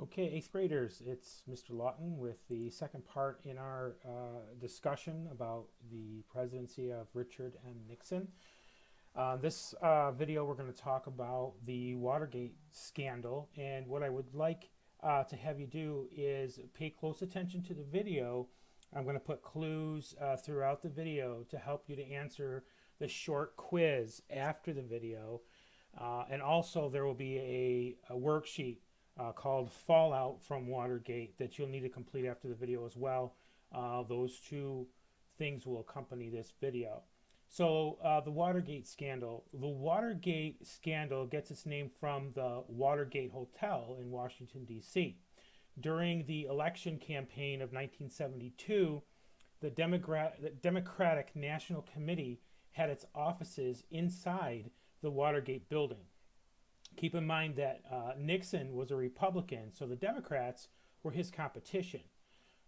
Okay, 8th graders, it's Mr. Lawton with the second part in our discussion about the presidency of Richard M. Nixon. This video we're going to talk about the Watergate scandal, and what I would like to have you do is pay close attention to the video. I'm going to put clues throughout the video to help you to answer the short quiz after the video, and also there will be a worksheet called Fallout from Watergate that you'll need to complete after the video as well. Those two things will accompany this video. So the Watergate scandal. The Watergate scandal gets its name from the Watergate Hotel in Washington, D.C. During the election campaign of 1972, the Democratic National Committee had its offices inside the Watergate building. Keep in mind that Nixon was a Republican, so the Democrats were his competition.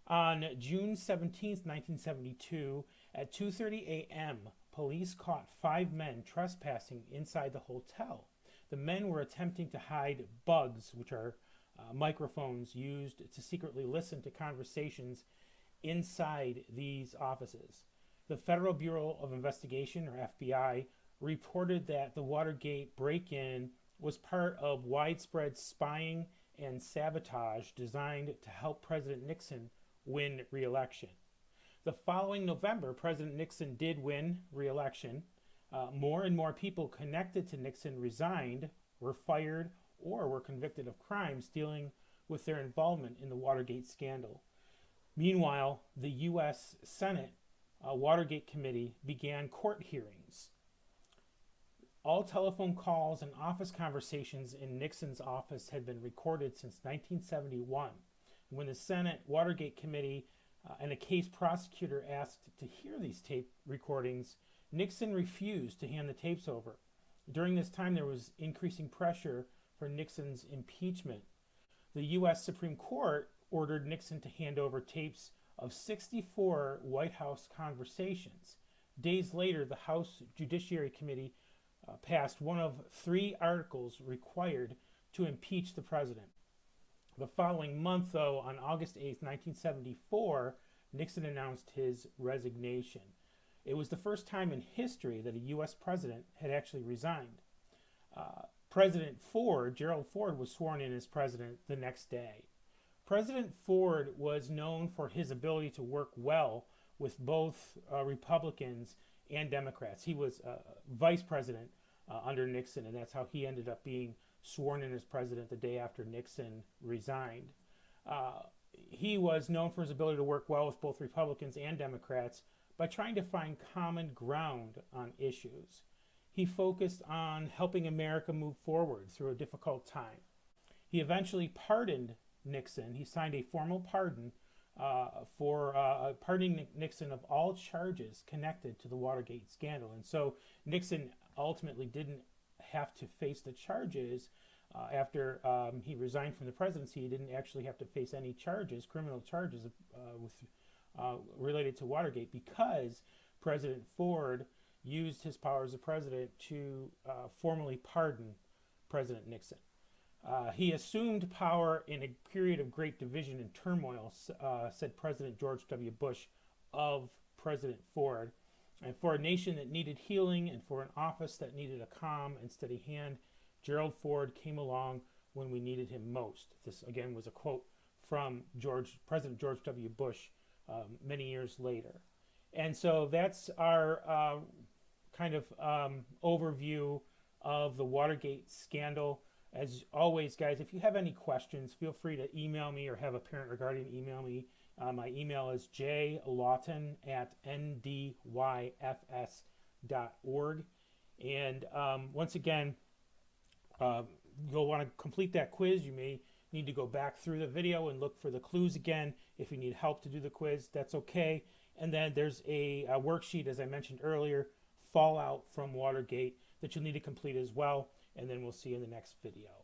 On June 17, 1972, at 2:30 a.m., police caught 5 men trespassing inside the hotel. The men were attempting to hide bugs, which are microphones used to secretly listen to conversations inside these offices. The Federal Bureau of Investigation, or FBI, reported that the Watergate break-in was part of widespread spying and sabotage designed to help President Nixon win re-election. The following November, President Nixon did win re-election. More and more people connected to Nixon resigned, were fired, or were convicted of crimes dealing with their involvement in the Watergate scandal. Meanwhile, the U.S. Senate Watergate Committee began court hearings. All telephone calls and office conversations in Nixon's office had been recorded since 1971. When the Senate Watergate Committee and a case prosecutor asked to hear these tape recordings, Nixon refused to hand the tapes over. During this time, there was increasing pressure for Nixon's impeachment. The U.S. Supreme Court ordered Nixon to hand over tapes of 64 White House conversations. Days later, the House Judiciary Committee passed one of 3 articles required to impeach the president. The following month, though, on August 8, 1974, Nixon announced his resignation. It was the first time in history that a U.S. president had actually resigned. President Ford, Gerald Ford, was sworn in as president the next day. President Ford was known for his ability to work well with both Republicans and Democrats. He was vice president under Nixon, and that's how he ended up being sworn in as president the day after Nixon resigned. He was known for his ability to work well with both Republicans and Democrats by trying to find common ground on issues. He focused on helping America move forward through a difficult time. He eventually pardoned Nixon. He signed a formal pardon for pardoning Nixon of all charges connected to the Watergate scandal. And so Nixon ultimately didn't have to face the charges after he resigned from the presidency. He didn't actually have to face any charges, criminal charges related to Watergate, because President Ford used his power as a president to formally pardon President Nixon. He assumed power in a period of great division and turmoil, said President George W. Bush of President Ford. And for a nation that needed healing and for an office that needed a calm and steady hand, Gerald Ford came along when we needed him most. This, again, was a quote from President George W. Bush many years later. And so that's our kind of overview of the Watergate scandal. As always, guys, if you have any questions, feel free to email me or have a parent or guardian email me. My email is jlawton@ndyfs.org. And once again, you'll want to complete that quiz. You may need to go back through the video and look for the clues again. If you need help to do the quiz, that's okay. And then there's a worksheet, as I mentioned earlier, Fallout from Watergate, that you'll need to complete as well. And then we'll see you in the next video.